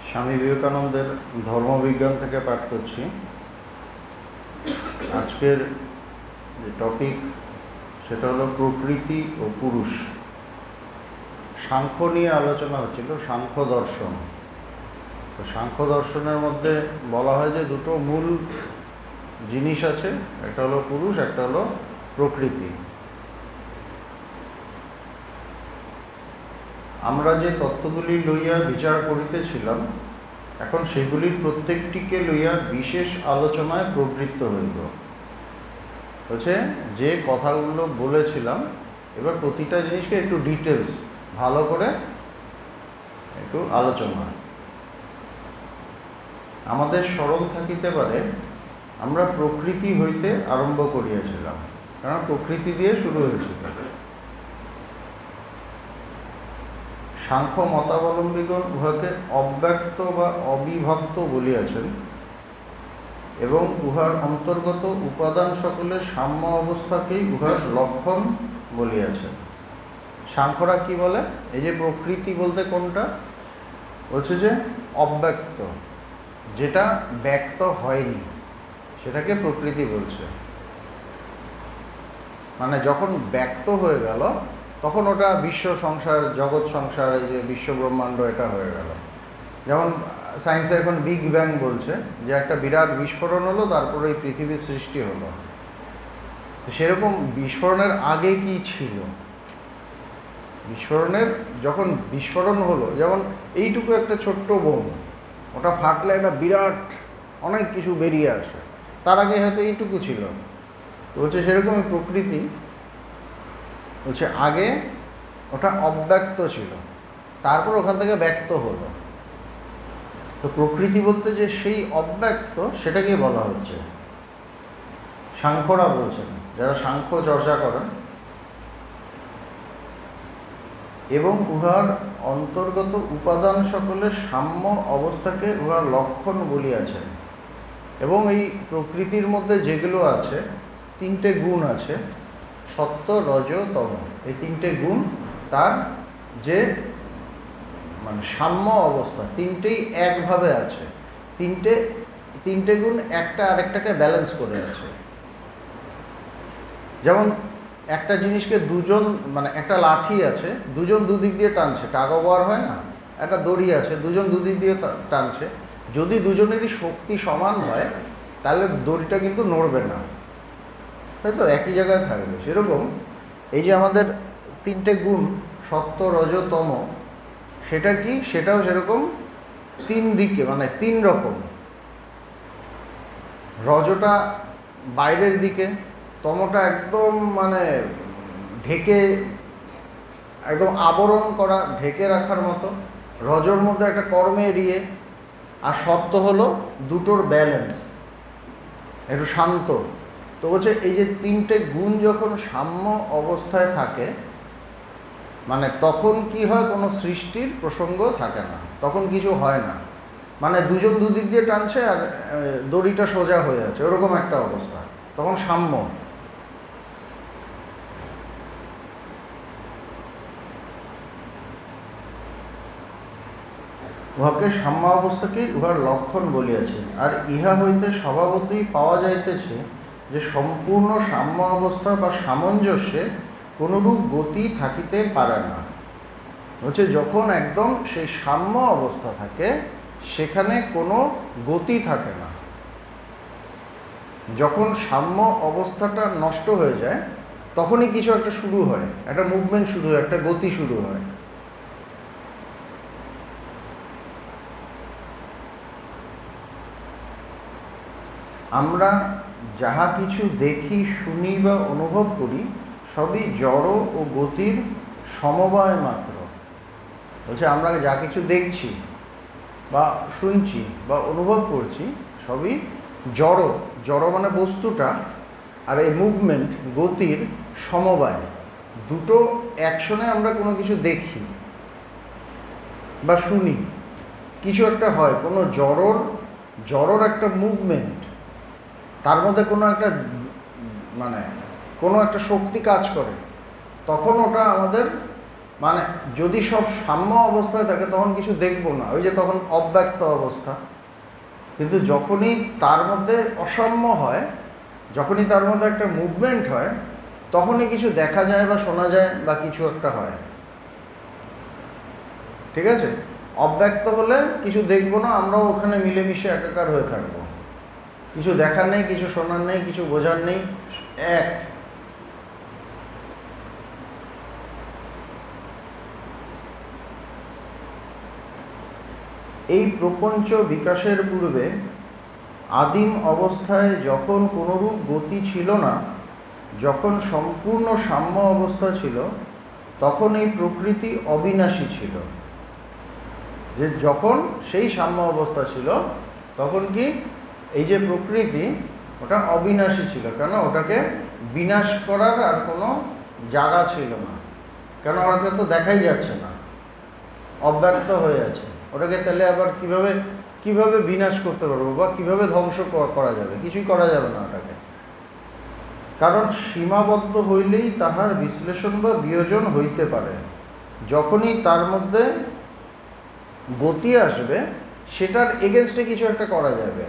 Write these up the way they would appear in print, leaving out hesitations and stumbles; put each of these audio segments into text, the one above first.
স্বামী বিবেকানন্দের ধর্মবিজ্ঞান থেকে পাঠ করছি। আজকের যে টপিক সেটা হলো প্রকৃতি ও পুরুষ। সাংখ্য নিয়ে আলোচনা হচ্ছিল, সাংখ্য দর্শন। তো সাংখ্য দর্শনের মধ্যে বলা হয় যে দুটো মূল জিনিস আছে, একটা হলো পুরুষ, একটা হলো প্রকৃতি। আমরা যে তত্ত্বগুলি লইয়া বিচার করিতেছিলাম, এখন সেগুলির প্রত্যেকটিকে লইয়া বিশেষ আলোচনায় প্রবৃত্ত হইল। হচ্ছে যে কথাগুলো বলেছিলাম, এবার প্রতিটা জিনিসকে একটু ডিটেলস ভালো করে একটু আলোচনা। আমাদের স্মরণ থাকিতে পারে আমরা প্রকৃতি হইতে আরম্ভ করিয়াছিলাম, কারণ প্রকৃতি দিয়ে শুরু হয়েছিল। সাংখ্য মতাবলম্বীগণ উহাকে অব্যক্ত বা অবিভক্ত বলিয়াছেন এবং উহার অন্তর্গত উপাদান সকলের সাম্য অবস্থাকেই উহার লক্ষণ বলিয়াছেন। সাংখ্যরা কি বলে? এই যে প্রকৃতি বলতে কোনটা বলছে, যে অব্যক্ত, যেটা ব্যক্ত হয়নি সেটাকে প্রকৃতি বলছে। মানে যখন ব্যক্ত হয়ে গেল তখন ওটা বিশ্ব সংসার, জগৎ সংসার, এই যে বিশ্ব ব্রহ্মাণ্ড, এটা হয়ে গেল। যেমন সায়েন্সে এখন বিগ ব্যাং বলছে, যে একটা বিরাট বিস্ফোরণ হলো, তারপরে এই পৃথিবীর সৃষ্টি হলো। তো সেরকম বিস্ফোরণের আগে কি ছিল? বিস্ফোরণের যখন বিস্ফোরণ হলো, যেমন এইটুকু একটা ছোট্ট বোম, ওটা ফাটলে একটা বিরাট অনেক কিছু বেরিয়ে আসে, তার আগে হয়তো এইটুকু ছিল। তো বলছে সেরকমই প্রকৃতি বলছে আগে ওটা অব্যক্ত ছিল, তারপর ওখান থেকে ব্যক্ত হলো। তো প্রকৃতি বলতে যে সেই অব্যক্ত, সেটাকেই বলা হচ্ছে। সাংখ্যরা বলছেন, যারা সাংখ্য চর্চা করেন, এবং উহার অন্তর্গত উপাদান সকলের সাম্য অবস্থাকে উহার লক্ষণ বলিয়াছেন। এবং এই প্রকৃতির মধ্যে যেগুলো আছে, তিনটে গুণ আছে, সত্য, রজ, তম। এই তিনটে গুণ তার যে মানে সাম্য অবস্থা, তিনটেই একভাবে আছে। তিনটে গুণ একটা আরেকটাকে ব্যালেন্স করে আছে। যেমন একটা জিনিসকে দুজন, মানে একটা লাঠি আছে, দুজন দুদিক দিয়ে টানছে, টাগ অফ ওয়ার হয় না? একটা দড়ি আছে, দুজন দুদিক দিয়ে টানছে। যদি দুজনেরই শক্তি সমান হয় তাহলে দড়িটা কিন্তু নড়বে না, তাই তো, একই জায়গায় থাকবে। সেরকম এই যে আমাদের তিনটে গুণ, সত্য, রজ, তম, সেটা কি? সেটাও সেরকম তিন দিকে, মানে তিন রকম। রজটা বাইরের দিকে, তমটা একদম মানে ঢেকে, একদম আবরণ করা, ঢেকে রাখার মতো। রজর মধ্যে একটা কর্মে এড়িয়ে। আর সত্য হলো দুটোর ব্যালেন্স, একটু শান্ত। তো বলছে এই যে তিনটে গুণ যখন সাম্য অবস্থায় থাকে, মানে তখন কি হয়? কোনো সৃষ্টির প্রসঙ্গ থাকে না, তখন কিছু হয় না। মানে দুজন দুদিক দিয়ে টানছে আর দড়িটা সোজা হয়ে আছে, ওরকম একটা অবস্থা, তখন সাম্য। উহাকে সাম্য অবস্থাকেই উহার লক্ষণ বলিয়াছে। আর ইহা হইতে স্বভাবতই পাওয়া যাইতেছে যে সম্পূর্ণ সাম্য অবস্থা বা সামঞ্জস্যে কোনরূপ গতি থাকিতে পারে না। হচ্ছে যখন একদম সেই সাম্য অবস্থা থাকে, সেখানে কোনো গতি থাকে না। যখন সাম্য অবস্থাটা নষ্ট হয়ে যায়, তখনই কিছু একটা শুরু হয়, একটা মুভমেন্ট শুরু হয়, একটা গতি শুরু হয়। আমরা যাহা কিছু দেখি, শুনি বা অনুভব করি, সবই জড় ও গতির সমবায় মাত্র। বলছে আমরা যা কিছু দেখছি বা শুনছি বা অনুভব করছি, সবই জড়। জড় মানে বস্তুটা, আর এই মুভমেন্ট, গতির সমবায়। দুটো অ্যাকশনে আমরা কোনো কিছু দেখি বা শুনি, কিছু একটা হয়, কোনো জড়র একটা মুভমেন্ট, তার মধ্যে কোনো একটা মানে কোনো একটা শক্তি কাজ করে, তখন ওটা আমাদের মানে যদি সব সাম্য অবস্থায় থাকে তখন কিছু দেখবো না, ওই যে তখন অব্যক্ত অবস্থা। কিন্তু যখনই তার মধ্যে অসাম্য হয়, যখনই তার মধ্যে একটা মুভমেন্ট হয়, তখনই কিছু দেখা যায় বা শোনা যায় বা কিছু একটা হয়। ঠিক আছে? অব্যক্ত হলে কিছু দেখবো না, আমরাও ওখানে মিলেমিশে একাকার হয়ে থাকবো, কিছু দেখার নেই, কিছু শোনার নেই, কিছু বোঝার নেই, এক। এই প্রপঞ্চ বিকাশের পূর্বে আদিম অবস্থায় যখন কোনরূপ গতি ছিল না, যখন সম্পূর্ণ সাম্য অবস্থা ছিল, তখন এই প্রকৃতি অবিনাশী ছিল। যে যখন সেই সাম্য অবস্থা ছিল তখন কি এই যে প্রকৃতি ওটা অবিনাশী ছিল, কেন ওটাকে বিনাশ করার আর কোনো জায়গা ছিল না, কেন ওটাকে তো দেখাই যাচ্ছে না, অব্যক্ত হয়ে আছে। ওটাকে তাহলে আবার কিভাবে বিনাশ করতে পারবো বা কিভাবে ধ্বংস করা যাবে? কিছুই করা যাবে না ওটাকে, কারণ সীমাবদ্ধ হইলেই তাহার বিশ্লেষণ বা বিয়োজন হইতে পারে। যখনই তার মধ্যে গতি আসবে সেটার এগেনস্টে কিছু একটা করা যাবে।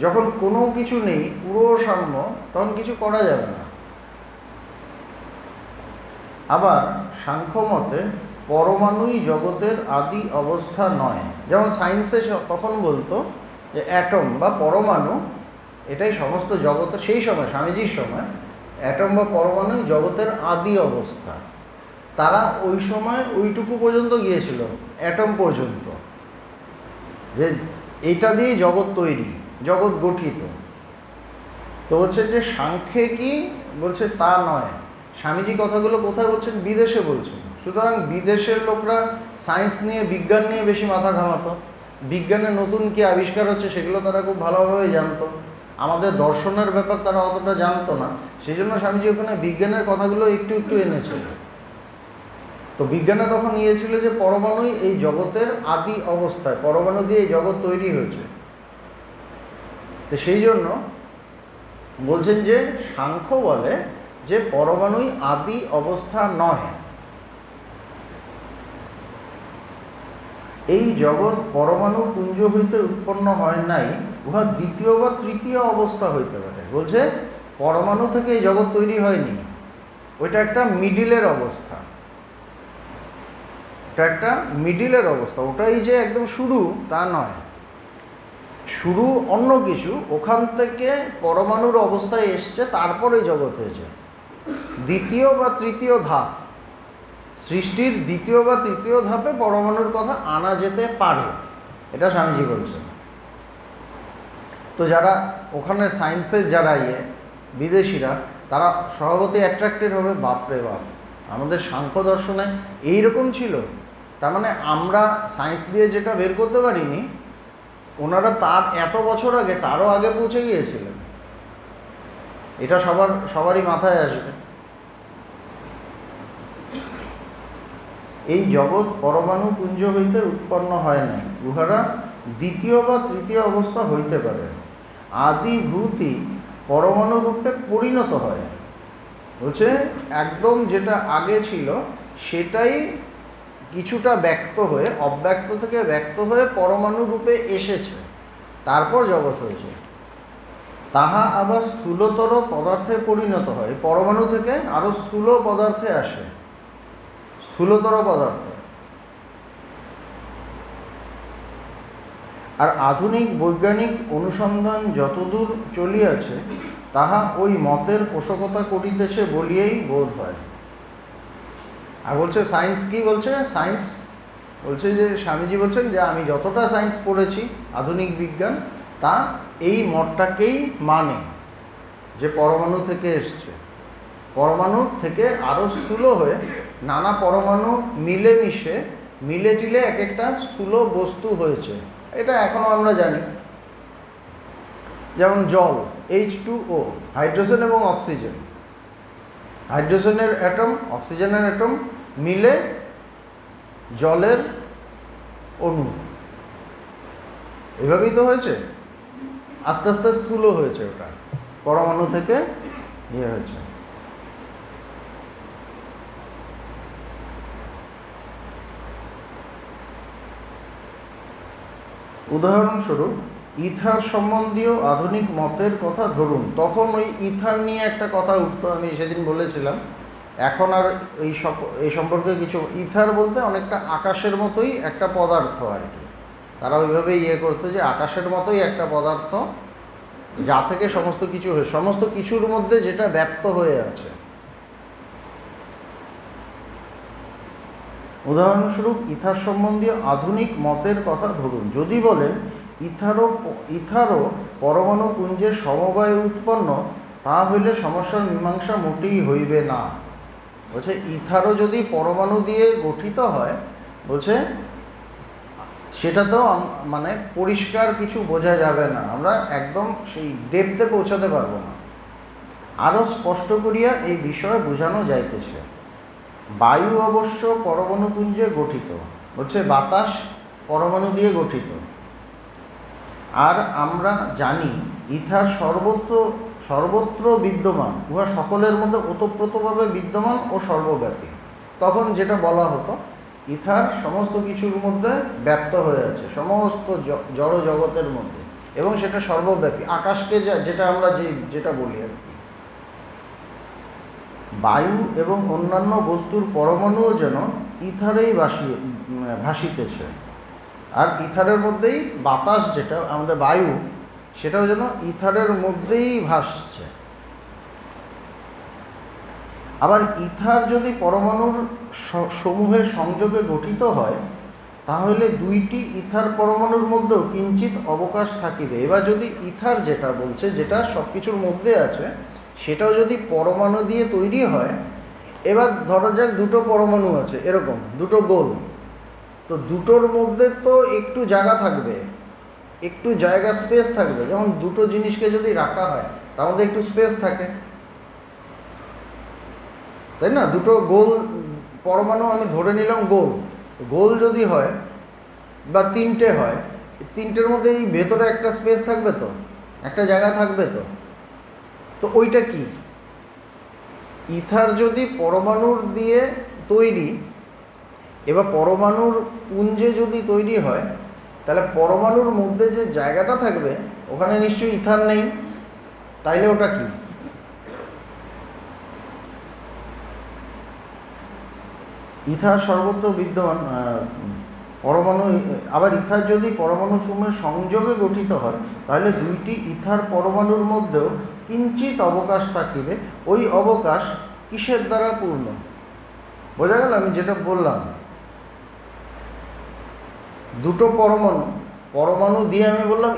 যখন কোনো কিছু নেই, পুরো সাম্য, তখন কিছু করা যাবে না। আবার সাংখ্য মতে পরমাণুই জগতের আদি অবস্থা নয়। যেমন সায়েন্সে তখন বলতো যে অ্যাটম বা পরমাণু এটাই সমস্ত জগতের, সেই সময় স্বামীজির সময় অ্যাটম বা পরমাণুই জগতের আদি অবস্থা। তারা ওই সময় ওইটুকু পর্যন্ত গিয়েছিল, অ্যাটম পর্যন্ত, যে এইটা দিয়েই জগৎ তৈরি, জগৎ গঠিত। তো বলছে যে সাংখ্যে কি বলছে তা নয়। স্বামীজি কথাগুলো কোথায় বলছেন? বিদেশে বলছেন। সুতরাং বিদেশের লোকরা সায়েন্স নিয়ে, বিজ্ঞান নিয়ে বেশি মাথা ঘামাতো, বিজ্ঞানে নতুন কি আবিষ্কার হচ্ছে সেগুলো তারা খুব ভালোভাবে জানতো। আমাদের দর্শনের ব্যাপার তারা অতটা জানতো না, সেই জন্য স্বামীজি ওখানে বিজ্ঞানের কথাগুলো একটু একটু এনেছিল। তো বিজ্ঞানে তখন নিয়েছিল যে পরমাণুই এই জগতের আদি অবস্থায়, পরমাণু দিয়ে এই জগৎ তৈরি হয়েছে। তো সেই জন্য বলছেন যে সাংখ্য বলে যে পরমাণুই আদি অবস্থা নয়। এই জগৎ পরমাণু পুঞ্জ হইতে উৎপন্ন হয় নাই, উহা দ্বিতীয় বা তৃতীয় অবস্থা হইতে পারে। বলছে পরমাণু থেকে এই জগৎ তৈরি হয়নি, ওইটা একটা মিডিলের অবস্থা, এটা একটা মিডিলের অবস্থা। ওটাই যে একদম শুরু তা নয়, শুরু অন্য কিছু, ওখান থেকে পরমাণুর অবস্থায় এসছে, তারপরে জগৎ হয়েছে। দ্বিতীয় বা তৃতীয় ধাপ, সৃষ্টির দ্বিতীয় বা তৃতীয় ধাপে পরমাণুর কথা আনা যেতে পারে, এটা স্বামীজি বলছেন। তো যারা ওখানে সায়েন্সের যারা বিদেশিরা, তারা স্বভাবতই অ্যাট্রাক্টেড হবে, বাপরে বাপ আমাদের সাংখ্য দর্শনে এইরকম ছিল, তার মানে আমরা সায়েন্স দিয়ে যেটা বের করতে পারিনি, ওনারা তার এত বছর আগে, তারও আগে পৌঁছে গিয়েছিলেন। এটা সবারই মাথায় আসবে। এই জগৎ পরমাণু পুঞ্জ হইতে উৎপন্ন হয় নাই, উহারা দ্বিতীয় বা তৃতীয় অবস্থা হইতে পারে। আদিভূতি পরমাণু রূপে পরিণত হয়। বলছে একদম যেটা আগে ছিল সেটাই কিছুটা ব্যক্ত হয়ে, অব্যক্ত থেকে ব্যক্ত হয়ে পরমাণু রূপে এসেছে, তারপর জগৎ হয়েছে। তাহা আবার স্থূলতর পদার্থে পরিণত হয়। পরমাণু থেকে আরও স্থূল পদার্থে আসে, স্থূলতর পদার্থ। আর আধুনিক বৈজ্ঞানিক অনুসন্ধান যতদূর চলিয়াছে তাহা ওই মতের পোষকতা করিতেছে বলিয়াই বোধ হয়। আর বলছে সায়েন্স কি বলছে? সায়েন্স বলছে যে স্বামীজি বলছেন যে আমি যতটা সায়েন্স পড়েছি, আধুনিক বিজ্ঞান, তা এই মতটাকেই মানে যে পরমাণু থেকে এসছে, পরমাণু থেকে আরও স্থূল হয়ে নানা পরমাণু মিলে টিলে এক একটা স্থূল বস্তু হয়েছে। এটা এখনও আমরা জানি। যেমন জল, H2O, হাইড্রোজেন এবং অক্সিজেন, হাইড্রোজেনের অ্যাটম, অক্সিজেনের অ্যাটম মিলে জলের অণু, এভাবেই তো হয়েছে। আস্তে আস্তে স্থূল হয়েছে, ওটা পরমাণু থেকে ইয়ে হয়েছে। উদাহরণস্বরূপ ইথার সম্বন্ধীয় আধুনিক মতের কথা ধরুন। তখন ওই ইথার নিয়ে একটা কথা উঠতো, আমি সেদিন বলেছিলাম। এখন আর এই সম্পর্কে কিছু, ইথার বলতে অনেকটা আকাশের মতোই একটা পদার্থ আর কি। তারা ওইভাবে করতে যে আকাশের মতোই একটা পদার্থ, যা থেকে সমস্ত কিছু সমস্ত কিছুর মধ্যে যেটা ব্যাপ্ত হয়ে আছে। উদাহরণস্বরূপ ইথার সম্বন্ধীয় আধুনিক মতের কথা ধরুন। যদি বলেন ইথারও পরমাণু পুঞ্জের সমবায় উৎপন্ন, তা হইলে সমস্যার মীমাংসা মোটেই হইবে না। বলছে ইথারও যদি পরমাণু দিয়ে গঠিত হয়, বলছে সেটা তো মানে পরিষ্কার কিছু বোঝা যাবে না, আমরা একদম সেই ডেপথে পৌঁছাতে পারবো না। আরও স্পষ্ট করিয়া এই বিষয়ে বোঝানো যাইতেছে। বায়ু অবশ্য পরমাণুপুঞ্জে গঠিত, বলছে বাতাস পরমাণু দিয়ে গঠিত। আর আমরা জানি ইথার সর্বত্র বিদ্যমান, উহা সকলের মধ্যে ওতপ্রোতভাবে বিদ্যমান ও সর্বব্যাপী। তখন যেটা বলা হতো, ইথার সমস্ত কিছুর মধ্যে ব্যাপ্ত হয়ে আছে, সমস্ত জড় জগতের মধ্যে, এবং সেটা সর্বব্যাপী। আকাশকে যেটা আমরা যেটা বলি আর কি। বায়ু এবং অন্যান্য বস্তুর পরমাণুও যেন ইথারেই ভাসিতেছে। আর ইথারের মধ্যেই বাতাস, যেটা আমাদের বায়ু, সেটাও যেন ইথারের মধ্যেই ভাসছে। আবার ইথার যদি পরমাণুর সমূহের সংযোগে গঠিত হয়, তাহলে দুইটি ইথার পরমাণুর মধ্যেও কিঞ্চিত অবকাশ থাকিবে। এবার যদি ইথার যেটা বলছে, যেটা সব কিছুর মধ্যে আছে, সেটাও যদি পরমাণু দিয়ে তৈরি হয়, এবার ধরা যাক দুটো পরমাণু আছে, এরকম দুটো গোল, তো দুটোর মধ্যে তো একটু জায়গা থাকবে, একটু জায়গা স্পেস থাকবে। যেমন দুটো জিনিসকে যদি রাখা হয়, তার মধ্যে একটু স্পেস থাকে, তাই না? দুটো গোল পরমাণু আমি ধরে নিলাম গোল, গোল যদি হয় বা তিনটে হয়, তিনটের মধ্যে এই ভেতরে একটা স্পেস থাকবে, তো একটা জায়গা থাকবে, তো ওইটা কি? ইথার যদি পরমাণুর দিয়ে তৈরি, এবার পরমাণুর পুঞ্জে যদি তৈরি হয়, তাহলে পরমাণুর মধ্যে যে জায়গাটা থাকবে, ওখানে নিশ্চয়ই ইথার নেই, তাইলে ওটা কি? ইথার সর্বত্র বিদ্যমান পরমাণু। আবার ইথার যদি পরমাণু সমূহের সংযোগে গঠিত হয়, তাহলে দুইটি ইথার পরমাণুর মধ্যেও কিঞ্চিত অবকাশ থাকিবে। ওই অবকাশ কিসের দ্বারা পূর্ণ? বোঝা গেল আমি যেটা বললাম? দুটো পরমাণু দিয়ে আমি বললাম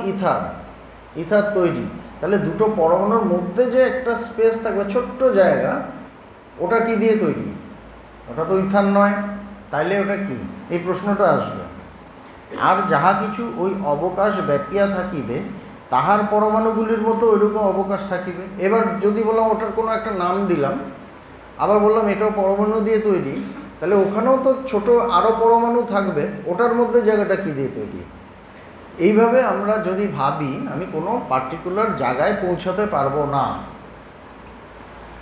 ইথার তৈরি, তাহলে দুটো পরমাণুর মধ্যে যে একটা স্পেস থাকবে, ছোট্ট জায়গা, ওটা কি দিয়ে তৈরি? ওটা তো ইথার নয়, তাইলে ওটা কি? এই প্রশ্নটা আসবে। আর যাহা কিছু ওই অবকাশ ব্যাপিয়া থাকিবে, তাহার পরমাণুগুলির মতো ওইরকম অবকাশ থাকিবে। এবার যদি বললাম ওটার কোনো একটা নাম দিলাম, আবার বললাম এটাও পরমাণু দিয়ে তৈরি, তাহলে ওখানেও তো ছোট আরও পরমাণু থাকবে, ওটার মধ্যে জায়গাটা কী দিয়ে তৈরি? এইভাবে আমরা যদি ভাবি, আমি কোনো পার্টিকুলার জায়গায় পৌঁছাতে পারবো না।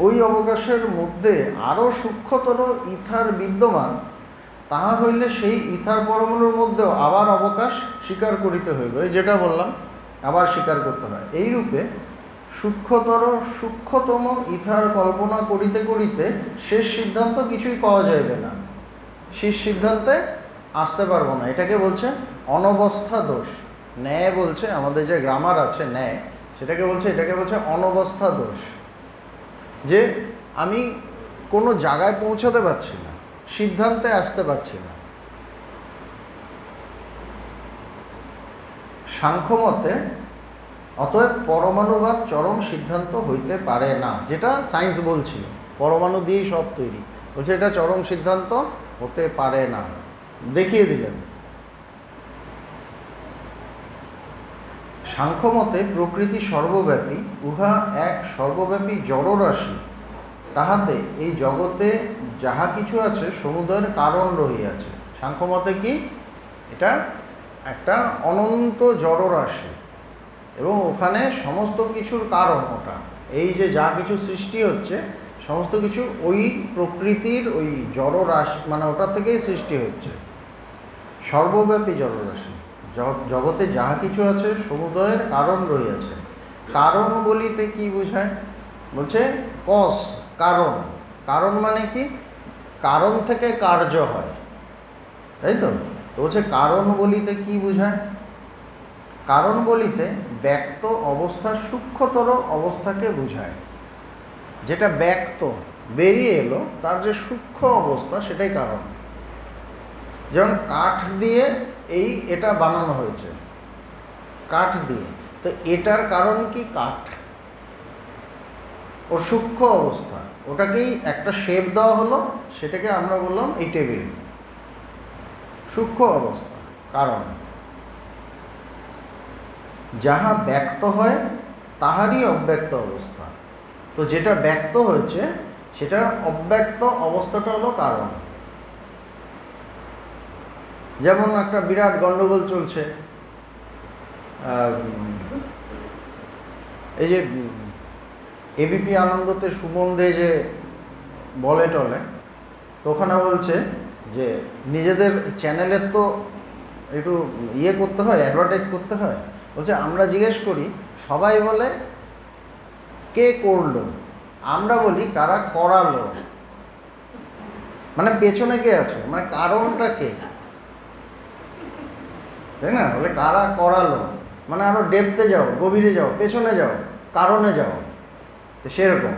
ওই অবকাশের মধ্যে আরও সূক্ষ্মতর ইথার বিদ্যমান, তাহা হইলে সেই ইথার পরমাণুর মধ্যেও আবার অবকাশ স্বীকার করিতে হইবে। যেটা বললাম, আবার স্বীকার করতে হয়। এইরূপে সূক্ষ্মতম ইথার কল্পনা করিতে করিতে শেষ সিদ্ধান্ত কিছুই পাওয়া যাইবে না, শেষ সিদ্ধান্তে আসতে পারবো না। এটাকে বলছে অনবস্থা দোষ। ন্যায় বলছে, আমাদের যে গ্রামার আছে ন্যায়, এটাকে বলছে অনবস্থা দোষ। যে আমি কোনো জায়গায় পৌঁছাতে পারছি না, সিদ্ধান্তে আসতে পারছি না। সাংখ্যমতে অতএব পরমাণুবাদ চরম সিদ্ধান্ত হইতে পারে না, যেটা সায়েন্স বলছিল, পরমাণু দিয়েই সব তৈরি, বলছে এটা চরম সিদ্ধান্ত হতে পারে না, দেখিয়ে দিলেন। সাংখ্যমতে প্রকৃতি সর্বব্যাপী, উহা এক সর্বব্যাপী জড়রাশি, তাহাতে এই জগতে যাহা কিছু আছে সমুদয়ের কারণ রহিয়াছে। সাংখ্যমতে কি? এটা একটা অনন্ত জড়রাশি, এবং ওখানে সমস্ত কিছুর কারণ ওটা। এই যে যা কিছু সৃষ্টি হচ্ছে, সমস্ত কিছু ওই প্রকৃতির ওই জড়রাশি, মানে ওটা থেকেই সৃষ্টি হচ্ছে। সর্বব্যাপী জড়রাশি, জগতে যাহা কিছু আছে সমুদয়ের কারণ রহিয়াছে। কারণ বলিতে কি বোঝায়? বলছে কস, কারণ। কারণ মানে কি? কারণ থেকে কার্য হয়, তাই তো? তো বলছে কারণ বলিতে কি বোঝায়? কারণ বলিতে ব্যক্ত অবস্থার সূক্ষ্মতর অবস্থাকে বোঝায়। যেটা ব্যক্ত বেরিয়ে এলো তার যে সূক্ষ্ম অবস্থা সেটাই কারণ। যেমন কাঠ দিয়ে এটা বানানো হয়েছে, কাঠ দিয়ে, তো এটার কারণ কি? কাঠ, ওর সূক্ষ্ম অবস্থা, ওটাকেই একটা শেপ দেওয়া হলো, সেটাকে আমরা বললাম এই টেবিল। সূক্ষ্ম অবস্থা কারণ। যাহা ব্যক্ত হয় তাহারই অব্যক্ত অবস্থা। তো যেটা ব্যক্ত হয়েছে সেটার অব্যক্ত অবস্থাটা হলো কারণ। যেমন একটা বিরাট গন্ডগোল চলছে, এই যে এবিপি আনন্দতে সুমন দে যে বলে টলে, তো ওখানে বলছে যে নিজেদের চ্যানেলের তো একটু করতে হয়, অ্যাডভার্টাইজ করতে হয়। বলছে আমরা জিজ্ঞেস করি, সবাই বলে কে করলো, আমরা বলি কারা করালো। মানে পেছনে কে আছে, মানে কারণটা কে, তাই না? বলে কারা করালো, মানে আরো ডেপথে যাও, গভীরে যাও, পেছনে যাও, কারণে যাও। তো সেরকম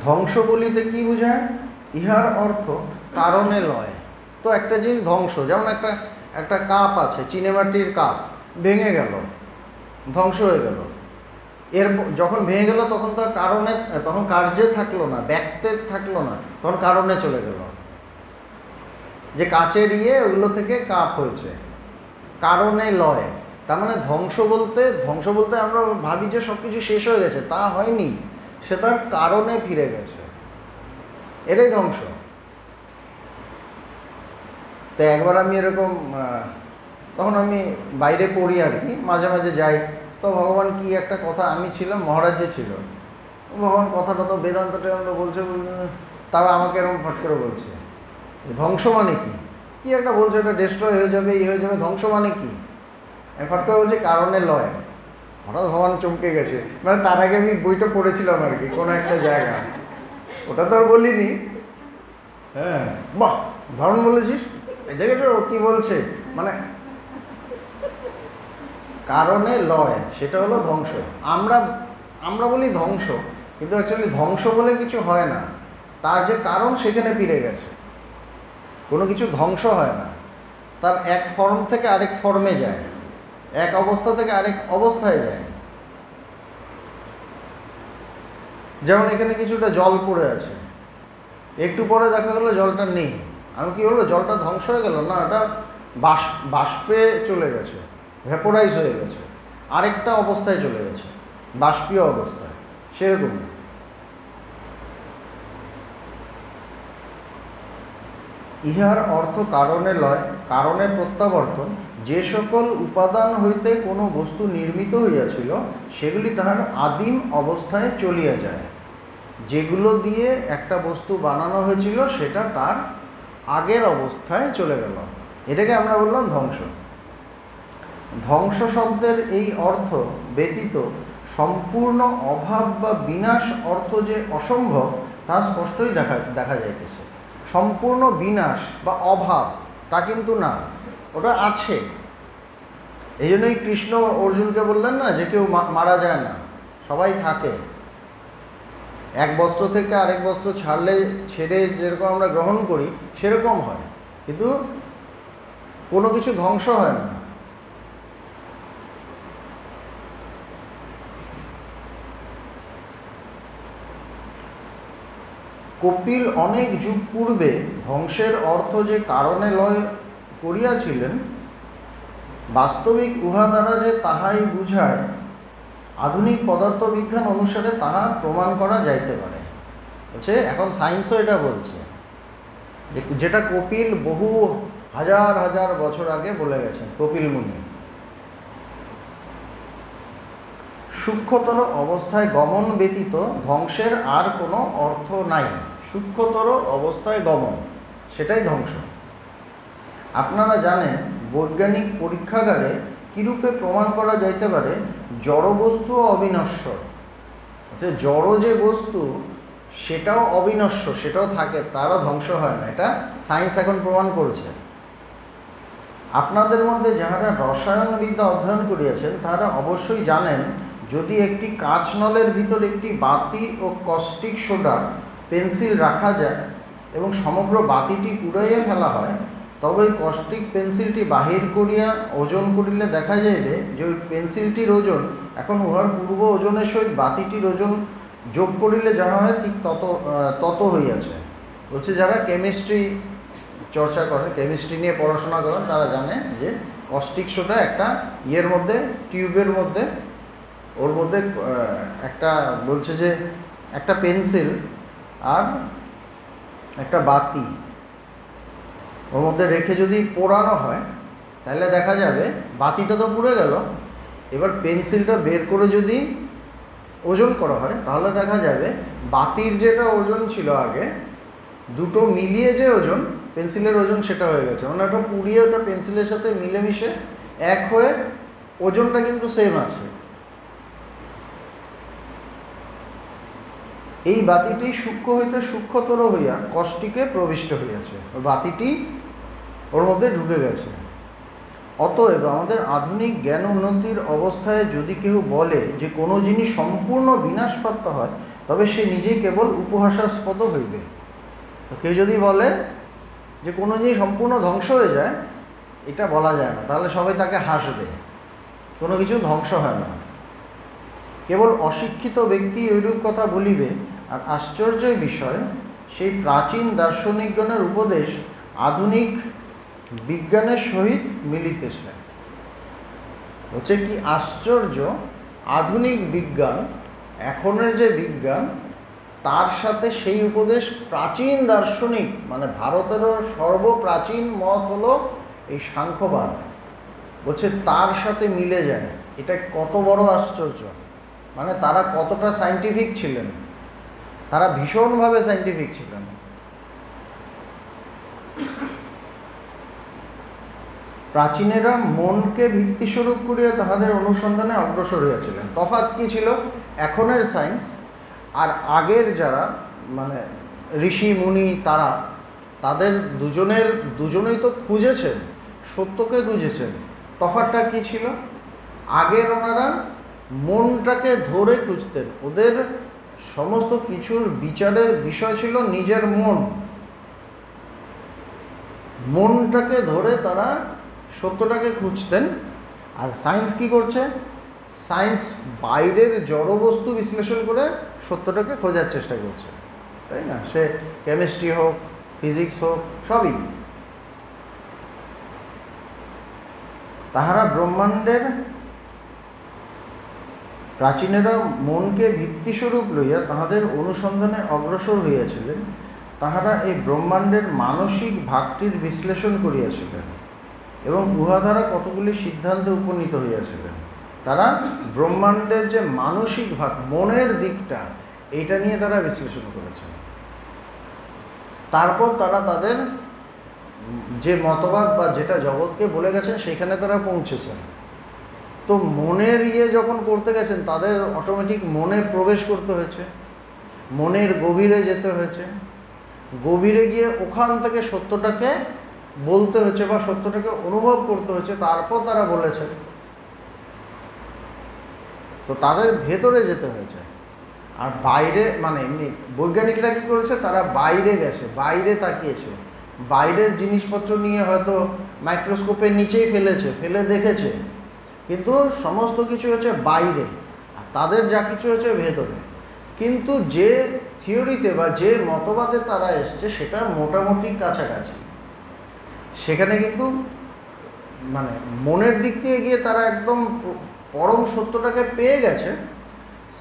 ধ্বংস বলিতে কি বোঝায়? ইহার অর্থ কারণে লয়। তো একটা জিনিস ধ্বংস, যেমন একটা কাপ আছে, চিনেমাটির কাপ, ভেঙে গেল, ধ্বংস হয়ে গেল। এর যখন ভেঙে গেল তখন তো কারণে, তখন কার্যে থাকলো না, ব্যক্তে থাকলো না, তখন কারণে চলে গেল। যে কাচের ওগুলো থেকে কাপ হয়েছে, কারণে লয়। তার মানে ধ্বংস বলতে আমরা ভাবি যে সব কিছু শেষ হয়ে গেছে, তা হয়নি, সে তার কারণে ফিরে গেছে, এটাই ধ্বংস। তো একবার আমি এরকম, তখন আমি বাইরে পড়ি আর কি, মাঝে মাঝে যাই, তো ভগবান কি একটা কথা, আমি ছিলাম, মহারাজ ছিল, ভগবান কথাটা তো বেদান্ত টেদান্ত বলছে, তারা আমাকে এরকম ফট করে বলছে ধ্বংস মানে কি, কি একটা বলছে, এটা ডিস্ট্রয় হয়ে যাবে, হয়ে যাবে, ধ্বংস মানে কি? আমি ফট করে বলছি কারণে লয়। হঠাৎ ভগবান চমকে গেছে, মানে তার আগে আমি বইটা পড়েছিলাম আর কি কোনো একটা জায়গা, ওটা তো আর বলিনি। হ্যাঁ, বাহ দারুণ বলেছিস, দেখেছো কি বলছে, মানে কারণে লয়, সেটা হলো ধ্বংস। আমরা বলি ধ্বংস, কিন্তু অ্যাকচুয়ালি ধ্বংস বলে কিছু হয় না, তার যে কারণ সেখানে ফিরে গেছে। কোনো কিছু ধ্বংস হয় না, তার এক ফর্ম থেকে আরেক ফর্মে যায়, এক অবস্থা থেকে আরেক অবস্থায় যায়। যেমন এখানে কিছুটা জল পড়ে আছে, একটু পরে দেখা গেলো জলটা নেই, আমি কি হলো, জলটা ধ্বংস হয়ে গেল না, এটা বাষ্পে চলে গেছে, ভ্যাপোরাইজ হয়ে গেছে, আরেকটা অবস্থায় চলে গেছে, বাষ্পীয় অবস্থায়। সেরকম ইহার অর্থ কারণে লয়, কারণে প্রত্যাবর্তন। যে সকল উপাদান হইতে কোনো বস্তু নির্মিত হইয়াছিল সেগুলি তাহার আদিম অবস্থায় চলিয়া যায়। যেগুলো দিয়ে একটা বস্তু বানানো হয়েছিল সেটা তার আগের অবস্থায় চলে গেল, এটাকে আমরা বললাম ধ্বংস। ধ্বংস শব্দের এই অর্থ ব্যতীত সম্পূর্ণ অভাব বা বিনাশ অর্থ যে অসম্ভব তা স্পষ্টই দেখা যাইতেছে। সম্পূর্ণ বিনাশ বা অভাব তা কিন্তু না, ওটা আছে। এই জন্যই কৃষ্ণ অর্জুনকে বললেন না যে কেউ মারা যায় না, সবাই থাকে। এক বস্ত্র থেকে আরেক বস্ত্র ছেড়ে যেরকম আমরা গ্রহণ করি সেরকম হয়, কিন্তু কোনো কিছু ধ্বংস হয় না। কপিল অনেক যুগ পূর্বে ধ্বংসের অর্থ যে কারণে লয় করিয়াছিলেন, বাস্তবিক উহা দ্বারা যে তাহাই বুঝায়, আধুনিক পদার্থ বিজ্ঞান অনুসারে তাহা প্রমাণ করা যাইতে পারে। বলছে এখন সায়েন্সও এটা বলছে, যেটা কপিল বহু হাজার হাজার বছর আগে বলে গেছেন, কপিল মুনি। সূক্ষ্মতর অবস্থায় গমন ব্যতীত ধ্বংসের আর কোনো অর্থ নাই। সূক্ষ্মতর অবস্থায় গমন, সেটাই ধ্বংস। আপনারা জানেন বৈজ্ঞানিক পরীক্ষাগারে কিরূপে প্রমাণ করা যাইতে পারে জড় বস্তু অবিনশ্বর। আচ্ছা, জড় যে বস্তু সেটাও অবিনশ্বর, সেটাও থাকে, তারও ধ্বংস হয় না, এটা সায়েন্স এখন প্রমাণ করেছে। আপনাদের মধ্যে যাহারা রসায়নবিদ্যা অধ্যয়ন করিয়াছেন তাহারা অবশ্যই জানেন, যদি একটি কাঁচ নলের ভিতর একটি বাতি ও কস্টিক সোডা পেন্সিল রাখা যায় এবং সমগ্র বাতিটি পুড়াইয়া ফেলা হয়, তবে ওই কস্টিক পেন্সিলটি বাহির করিয়া ওজন করিলে দেখা যাইবে যে ওই পেন্সিলটির ওজন এখন উহার পূর্ব ওজনের সহিত বাতিটির ওজন যোগ করিলে যাহা হয় ঠিক তত হইয়াছে। বলছে যারা কেমিস্ট্রি চর্চা করেন, কেমিস্ট্রি নিয়ে পড়াশোনা করেন, তারা জানে যে কস্টিক সোডা একটা ইয়ের মধ্যে, টিউবের মধ্যে, ওর মধ্যে একটা বলছে যে একটা পেন্সিল আর একটা বাতি ওর মধ্যে রেখে যদি পোড়ানো হয় তাহলে দেখা যাবে বাতিটা তো পুড়ে গেল, এবার পেন্সিলটা বের করে যদি ওজন করা হয় তাহলে দেখা যাবে বাতির যেটা ওজন ছিল আগে, দুটো মিলিয়ে যে ওজন পেন্সিলের ওজন সেটা হয়ে গেছে। মানে ওটা পুড়িয়ে ওটা পেন্সিলের সাথে মিলেমিশে এক হয়ে ওজনটা কিন্তু সেম আছে। এই বাতিটি সূক্ষ্ম হইতে সূক্ষ্মতর হইয়া কষ্টিকে প্রবিষ্ট হইয়াছে, বাতিটি ওর মধ্যে ঢুকে গেছে। অতএব আমাদের আধুনিক জ্ঞান উন্নতির অবস্থায় যদি কেউ বলে যে কোনো জিনিস সম্পূর্ণ বিনাশপ্রাপ্ত হয়, তবে সে নিজেই কেবল উপহাসাস্পদ হইবে। তো কেউ যদি বলে যে কোনো জিনিস সম্পূর্ণ ধ্বংস হয়ে যায়, এটা বলা যায় না, তাহলে সবাই তাকে হাসবে। কোনো কিছু ধ্বংস হয় না, কেবল অশিক্ষিত ব্যক্তি ওইরূপ কথা বলিবে। আর আশ্চর্যের বিষয়, সেই প্রাচীন দার্শনিকগণের উপদেশ আধুনিক বিজ্ঞানের সহিত মিলিতেছে। হচ্ছে কি আশ্চর্য, আধুনিক বিজ্ঞান, এখনের যে বিজ্ঞান, তার সাথে সেই উপদেশ প্রাচীন দার্শনিক, মানে ভারতেরও সর্বপ্রাচীন মত হলো এই সাংখ্যবাদ, বলছে তার সাথে মিলে যায়। এটা কত বড় আশ্চর্য! মানে তারা কতটা সায়েন্টিফিক ছিলেন, তারা ভীষণভাবে সায়েন্টিফিক ছিলেন। প্রাচীনেরা মনকে ভিত্তিস্বরূপ করিয়া তাহাদের অনুসন্ধানে অগ্রসর হইয়াছিলেন। তফাৎ কী ছিল এখনের সায়েন্স আর আগের যারা, মানে ঋষি মুনি, তাদের দুজনেই তো খুঁজেছেন, সত্যকে খুঁজেছেন। তফাৎটা কী ছিল? আগের ওনারা মনটাকে ধরে খুঁজতেন, ওদের সমস্ত কিছুর বিচারের বিষয় ছিল নিজের মনটাকে ধরে তারা সত্যটাকে খুঁজতেন। আর সায়েন্স কি করছে? সায়েন্স বাইরের জড়বস্তু বিশ্লেষণ করে সত্যটাকে খোঁজার চেষ্টা করছে, তাই না? সে কেমিস্ট্রি হোক, ফিজিক্স হোক, সবই। তাহারা ব্রহ্মাণ্ডের, প্রাচীনেরা মনকে ভিত্তিস্বরূপ লইয়া তাহাদের অনুসন্ধানে অগ্রসর হইয়াছিলেন। তাহারা এই ব্রহ্মাণ্ডের মানসিক ভাগটির বিশ্লেষণ করিয়াছিলেন এবং উহা দ্বারা কতগুলি সিদ্ধান্তে উপনীত হইয়াছিলেন। তারা ব্রহ্মাণ্ডের যে মানসিক ভাগ, মনের দিকটা, এইটা নিয়ে তারা বিশ্লেষণ করেছেন। তারপর তারা তাদের যে মতবাদ বা যেটা জগৎকে বলে গেছেন সেখানে তারা পৌঁছেছেন। তো মনের যখন করতে গেছেন, তাদের অটোমেটিক মনে প্রবেশ করতে হয়েছে, মনের গভীরে যেতে হয়েছে, গভীরে গিয়ে ওখান থেকে সত্যটাকে বলতে হয়েছে বা সত্যটাকে অনুভব করতে হয়েছে, তারপর তারা বলেছেন। তো তাদের ভেতরে যেতে হয়েছে। আর বাইরে, মানে এমনি বৈজ্ঞানিকরা কী করেছে, তারা বাইরে গেছে, বাইরে তাকিয়েছে, বাইরের জিনিসপত্র নিয়ে হয়তো মাইক্রোস্কোপের নিচেই ফেলে দেখেছে, কিন্তু সমস্ত কিছু হচ্ছে বাইরে, আর তাদের যা কিছু হচ্ছে ভেতরে। কিন্তু যে থিওরিতে বা যে মতবাদে তারা এসছে সেটা মোটামুটি কাছাকাছি। সেখানে কিন্তু মানে মনের দিক দিয়ে গিয়ে তারা একদম পরম সত্যটাকে পেয়ে গেছে।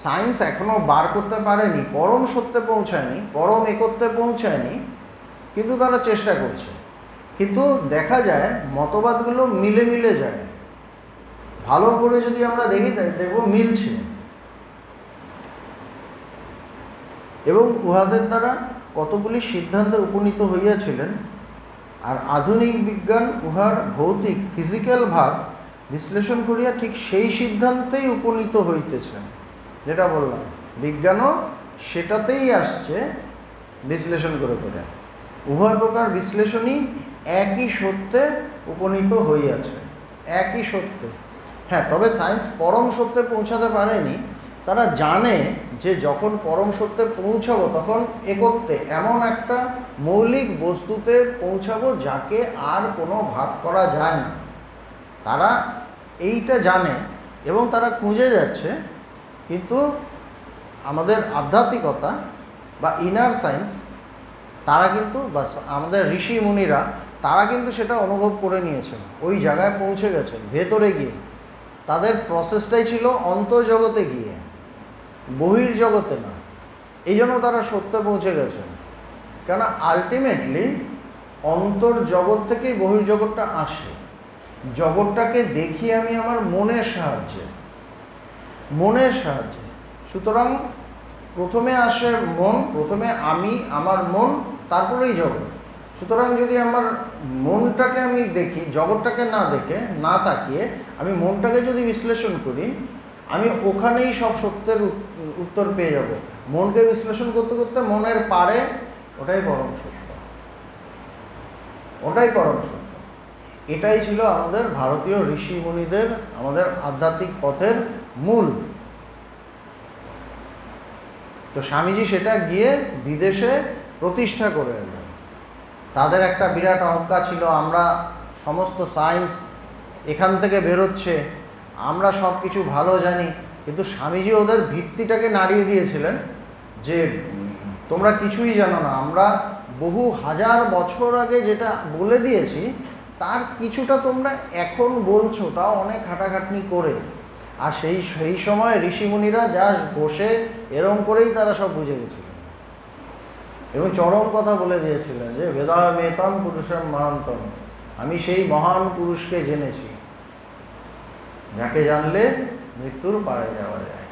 সায়েন্স এখনও বার করতে পারেনি, পরম সত্যে পৌঁছায়নি, পরম একত্বে পৌঁছায়নি, কিন্তু তারা চেষ্টা করছে। কিন্তু দেখা যায় মতবাদগুলো মিলে যায়। ভালো করে যদি আমরা দেখি দেখব মিলছে, এবং উহাদের দ্বারা কতগুলি সিদ্ধান্তে উপনীত হইয়াছিলেন আর আধুনিক বিজ্ঞান উহার ভৌতিক ফিজিক্যাল ভাগ বিশ্লেষণ করিয়া ঠিক সেই সিদ্ধান্তেই উপনীত হইতেছেন। যেটা বললাম, বিজ্ঞানও সেটাতেই আসছে বিশ্লেষণ করে করে। উভয় প্রকার বিশ্লেষণই একই সত্যে উপনীত হইয়াছে, একই সত্যে। হ্যাঁ, তবে সায়েন্স পরম সত্যে পৌঁছাতে পারেনি। তারা জানে যে যখন পরম সত্যে পৌঁছাবো তখন একত্বে এমন একটা মৌলিক বস্তুতে পৌঁছাবো যাকে আর কোনো ভাগ করা যায় না। তারা এইটা জানে এবং তারা খুঁজে যাচ্ছে। কিন্তু আমাদের আধ্যাত্মিকতা বা ইনার সায়েন্স, তারা কিন্তু বা আমাদের ঋষি মুনিরা তারা কিন্তু সেটা অনুভব করে নিয়েছেন, ওই জায়গায় পৌঁছে গেছেন ভেতরে গিয়ে। তাদের প্রসেসটাই ছিল অন্তর্জগতে গিয়ে, বহির্জগতে না। এই জন্য তারা সত্যে পৌঁছে গেছেন। কেন, আলটিমেটলি অন্তর্জগৎ থেকেই বহির্জগৎটা আসে। জগৎটাকে দেখি আমি আমার মনের সাহায্যে, মনের সাহায্যে। সুতরাং প্রথমে আসে মন, প্রথমে আমি, আমার মন, তারপরেই জগৎ। সুতরাং যদি আমার মনটাকে আমি দেখি, জগৎটাকে না দেখে, না তাকিয়ে আমি মনটাকে যদি বিশ্লেষণ করি, আমি ওখানেই সব সত্যের উত্তর পেয়ে যাব। মনকে বিশ্লেষণ করতে করতে মনের পারে, ওটাই পরম সত্য, ওটাই পরম সত্য। এটাই ছিল আমাদের ভারতীয় ঋষি মুনিদের, আমাদের আধ্যাত্মিক পথের মূল। তো স্বামীজি সেটা গিয়ে বিদেশে প্রতিষ্ঠা করে এলেন। তাদের একটা বিরাট অহংকার ছিল, আমরা সমস্ত সায়েন্স এখান থেকে বেরোচ্ছে, আমরা সব কিছু ভালো জানি। কিন্তু স্বামীজি ওদের ভিত্তিটাকে নাড়িয়ে দিয়েছিলেন যে তোমরা কিছুই জানো না, আমরা বহু হাজার বছর আগে যেটা বলে দিয়েছি তার কিছুটা তোমরা এখন বলছো, তাও অনেক খাটাখাটনি করে। আর সেই সময় ঋষিমুনিরা যা বসে এরম করেই তারা সব বুঝে গেছিলেন এবং চরম কথা বলে দিয়েছিলেন যে বেদামেতম পুরুষম মহান্তম, আমি সেই মহান পুরুষকে জেনেছি যাকে জানলে মৃত্যুর পারে যাওয়া যায়।